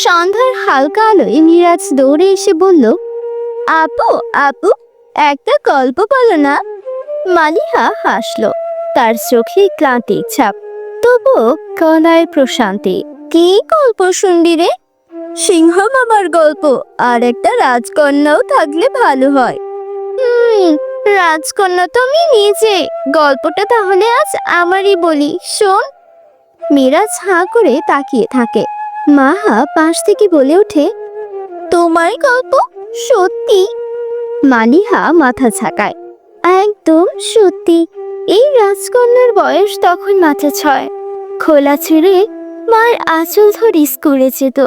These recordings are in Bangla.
সন্ধ্যার হালকা আলোয় মিরাজ দৌড়ে এসে বলল, আপু আপু, একটা গল্প বলো না। মালিহা হাসলো, তার চোখে ক্লান্তির ছাপ, তবুও গলায় প্রশান্তি। কি গল্প শুনবি রে? সিংহ মামার গল্প, আর একটা রাজকন্যাও থাকলে ভালো হয়। রাজকন্যা তো আমি নিজে। গল্পটা তাহলে আজ আমারই বলি, শোন। মিরাজ হাঁ করে তাকিয়ে থাকে। মাহা পাশ থেকে বলে ওঠে, তোমার গল্প? সত্যি? মালিহা মাথা ঝাঁকায়, একদম সত্যি। এই রাজকন্যার বয়স তখন মাত্র 6। খোলা ছেড়ে মায়ের আঁচল ধরে স্কুলে যেত,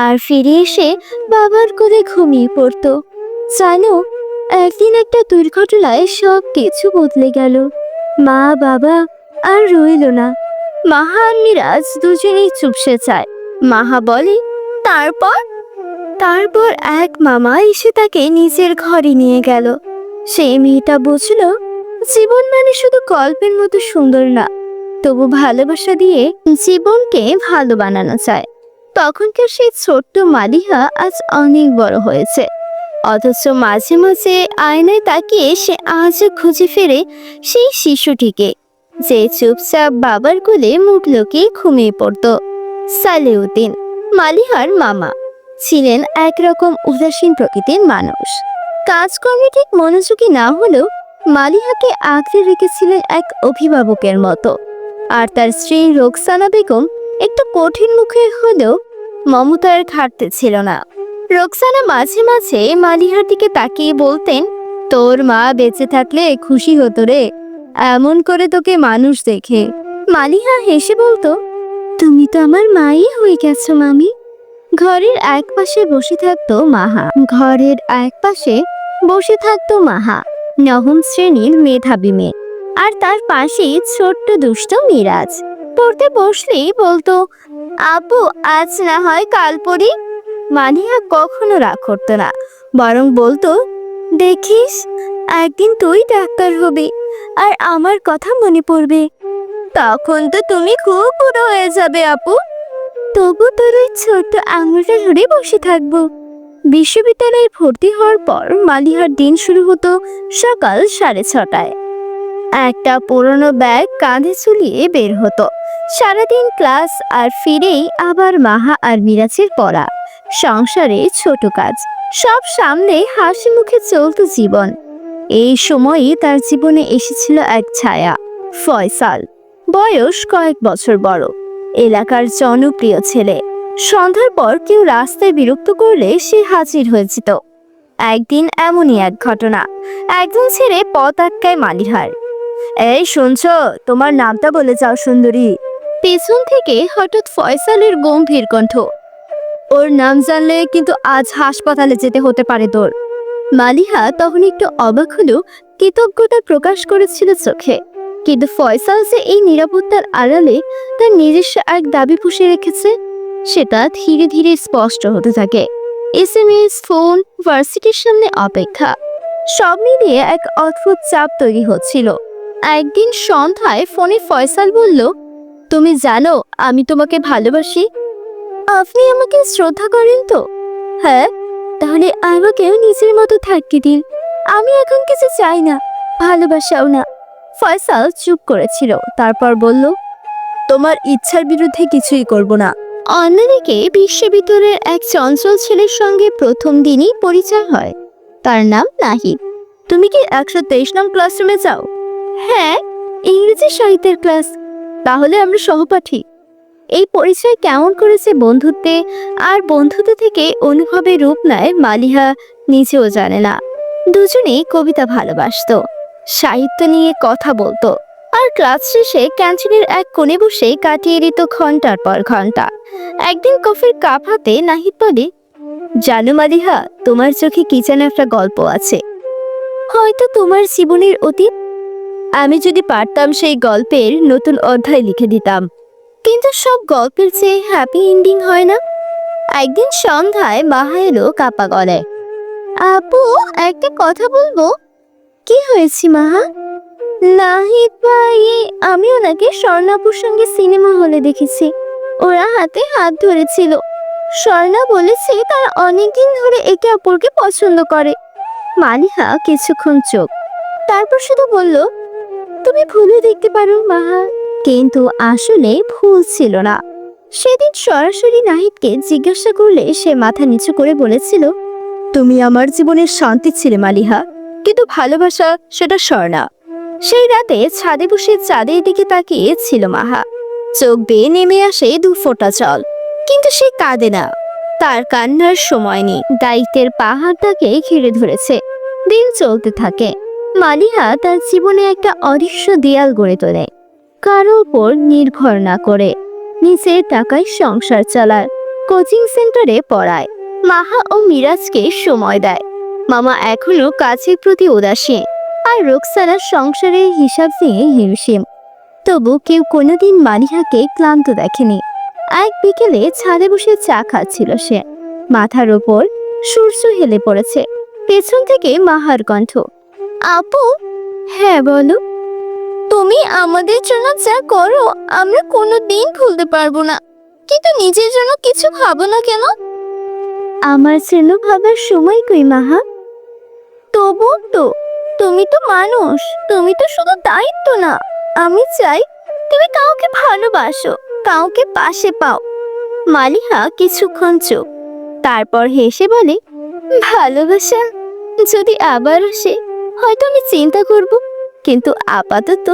আর ফিরে এসে বাবার কোলে ঘুমিয়ে পড়তো। জানো, একদিন একটা দুর্ঘটনায় সব কিছু বদলে গেল। মা বাবা আর রইল না। মাহা আর মিরাজ দুজনেই চুপসে যায়। মাহা বলে, তারপর? তারপর এক মামা এসে তাকে নিজের ঘরে নিয়ে গেল। সেই মেয়েটা বুঝলো, জীবন মানে শুধু গল্পের মতো সুন্দর না, তবু ভালোবাসা দিয়ে জীবনকে ভালো বানানো যায়। তখনকার সেই ছোট্ট মালিহা আজ অনেক বড় হয়েছে, অথচ মাঝে মাঝে আয়নায় তাকিয়ে সে আজও খুঁজে ফেরে সেই শিশুটিকে, যে চুপচাপ বাবার কোলে মুখ লুকিয়ে ঘুমিয়ে পড়তো। সালেউদ্দিন, মালিহার মামা, ছিলেন একরকম উদাসীন প্রকৃতির মানুষ। কাজকর্মে ঠিক মনোযোগী না হলেও মালিহাকে আঁকড়ে রেখেছিলেন এক অভিভাবকের মতো। আর তার স্ত্রী রোকসানা বেগম একটু কঠিন মুখে হলেও মমতার ঘাটতি ছিল না। রোকসানা মাঝে মাঝে মালিহার দিকে তাকিয়ে বলতেন, তোর মা বেঁচে থাকলে খুশি হতো রে, এমন করে তোকে মানুষ দেখে। মালিহা হেসে বলতো, তুমি তো আমার মাই হয়ে গেছো মামি। ঘরের এক পাশে বসে থাকতো মাহা। নবম শ্রেণীর মেধাবী মেয়ে, আর তার পাশেই ছোট্ট দুষ্ট মিরাজ। পড়তে বসলেই বলতো, আপু আজ না হয় কাল পড়ি। মালিহা কখনো রাগ করতো না, বরং বলতো, দেখিস একদিন তুই ডাক্তার হবি আর আমার কথা মনে পড়বে। তখন তো তুমি খুব বুড়ো হয়ে যাবে আপু। তবু তোর ওই ছোট্ট আঙুলটা ধরে বসে থাকবো। বিশ্ববিদ্যালয়ে ভর্তি হওয়ার পর মালিহার দিন শুরু হতো সকাল 6:30টায়। একটা পুরনো ব্যাগ কাঁধে ঝুলিয়ে বের হতো। সারাদিন ক্লাস, আর ফিরেই আবার মাহা আর মিরাজের পড়া, সংসারে ছোট কাজ, সব সামনে হাসি মুখে চলতো জীবন। এই সময়ই তার জীবনে এসেছিল এক ছায়া, ফয়সাল। বয়স কয়েক বছর বড়, এলাকার জনপ্রিয় ছেলে। সন্ধ্যার পর কেউ রাস্তায় বিরক্ত করলে সে হাজির হয়েছিল। একদিন এমনই এক ঘটনা, একজন ছেলে পথ আটকায় মালিহার। এই শুনছো, তোমার নামটা বলে যাও সুন্দরী। পেছন থেকে হঠাৎ ফয়সালের গম্ভীর কণ্ঠ, ওর নাম জানলে কিন্তু আজ হাসপাতালে যেতে হতে পারে তোর। মালিহা তখন একটু অবাক হলেও কৃতজ্ঞতা প্রকাশ করেছিল চোখে। কিন্তু ফয়সাল যে এই নিরাপত্তার আড়ালে তার নিজস্ব এক দাবি পুষে রেখেছে, সেটা ধীরে ধীরে স্পষ্ট হতে থাকে। SMS, ফোন, ভার্সিটির সামনে অপেক্ষা, সব মিলিয়ে এক অদ্ভুত চাপ তৈরি হচ্ছিল। একদিন সন্ধ্যায় ফোনে ফয়সাল বলল, তুমি জানো আমি তোমাকে ভালোবাসি। আপনি আমাকে শ্রদ্ধা করেন তো? হ্যাঁ। তাহলে আমাকেও নিজের মতো থাকতে দিন। আমি এখন কিছু চাই না, ভালোবাসাও না। ফয়সাল চুপ করেছিল, তারপর বলল, তোমার ইচ্ছার বিরুদ্ধে কিছুই করব না। অন্যদিকে বিশ্ববিদ্যালয়ের এক চঞ্চল ছেলের সঙ্গে প্রথম দিনই পরিচয় হয়। তার নাম নাহিদ। তুমি কি 123 নং ক্লাসরুমে যাও? হ্যাঁ, ইংরেজি সাহিত্যের ক্লাস। তাহলে আমরা সহপাঠী। এই পরিচয় কেমন করেছে বন্ধুত্বে, আর বন্ধুত্ব থেকে অনুভবে রূপ নেয় মালিহা নিজেও জানে না। দুজনেই কবিতা ভালোবাসতো, সাহিত্য নিয়ে কথা বলতো, আর ক্লাস শেষে ক্যান্টিনের এক কোণে বসে কাটিয়ে দিত ঘন্টার পর ঘন্টা। একদিন কফির কাপ হাতে নাহিদ বলে, জানো মালিহা, তোমার চোখে কি যেন একটা গল্প আছে, হয়তো তোমার জীবনের অতীত। আমি যদি পারতাম সেই গল্পের নতুন অধ্যায় লিখে দিতাম। কিন্তু সব গল্পের চেয়ে হ্যাপি এন্ডিং হয় না। একদিন সন্ধ্যায় মাহা এলো কাপা গলায়, আপু একটা কথা বলবো। কি হয়েছে মাহা? নাহিদ ভাই, আমি ওনাকে স্বর্ণাপুর সঙ্গে সিনেমা হলে দেখেছি। ওরা হাতে হাত ধরেছিল। স্বর্ণা বলেছে তারা অনেকদিন ধরে একে অপরকে পছন্দ করে। মালিহা কিছুক্ষণ চুপ, তারপর শুধু বলল, তুমি ভুলও দেখতে পারো মাহা। কিন্তু আসলে ভুল ছিল না। সেদিন সরাসরি নাহিদকে জিজ্ঞাসা করলে সে মাথা নিচু করে বলেছিল, তুমি আমার জীবনের শান্তি ছিলে মালিহা, কিন্তু ভালোবাসা সেটা স্বর্ণা। সেই রাতে ছাদে বসে চাঁদের দিকে তাকিয়ে ছিল মাহা। চোখ বেয়ে নেমে আসে 2 ফোঁটা জল, কিন্তু সে কাঁদে না। তার কান্নার সময় নেই। দায়িত্বের পাহাড়টাকে ঘিরে ধরেছে। দিন চলতে থাকে। মালিহা তার জীবনে একটা অদৃশ্য দেয়াল গড়ে তোলে, কারো উপর নির্ভর না করে। নিজের টাকায় সংসার চালায়, কোচিং সেন্টারে পড়ায়, মাহা ও মিরাজকে সময় দেয়। মামা এখনো কাজের প্রতি উদাসীন, আর রোকসানার সংসারের হিসাব নিয়ে হিমশিম। তবু কেউ কোনোদিন মালিহাকে ক্লান্ত দেখেনি। এক বিকেলে ছাদে বসে চা খাচ্ছিল সে। মাথার ওপর সূর্য হেলে পড়েছে। পেছন থেকে মাহার কণ্ঠ, আপু। হ্যাঁ বলো। তুমি আমাদের জন্য যা করো আমরা কোনোদিন ভুলতে পারবো না, কিন্তু নিজের জন্য কিছু ভাবো না কেন? আমার জন্য ভাবার সময় কই মাহা। তবু তো, তুমি তো মানুষ, তুমি তো শুধু দায়িত্ব না। আমি চাই তুমি কাউকে ভালোবাসো, কাউকে পাশে পাও। মালিহা কিছুক্ষণ চুপ, তারপর হেসে বলে, ভালোবাসা যদি আবার আসে হয়তো আমি চিন্তা করব, কিন্তু আপাতত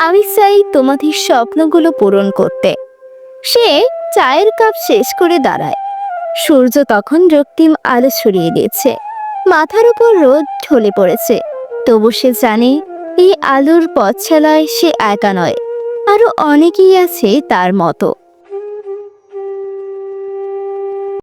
আমি চাই তোমাদের স্বপ্নগুলো পূরণ করতে। সে চায়ের কাপ শেষ করে দাঁড়ায়। সূর্য তখন রক্তিম আলো ছড়িয়ে দিয়েছে। মাথার উপর রোদ ঢলে পড়েছে। তবু সে জানে এই আলোর পথ ছালায় সে একা নয়, আরো অনেকেই আছে তার মতো।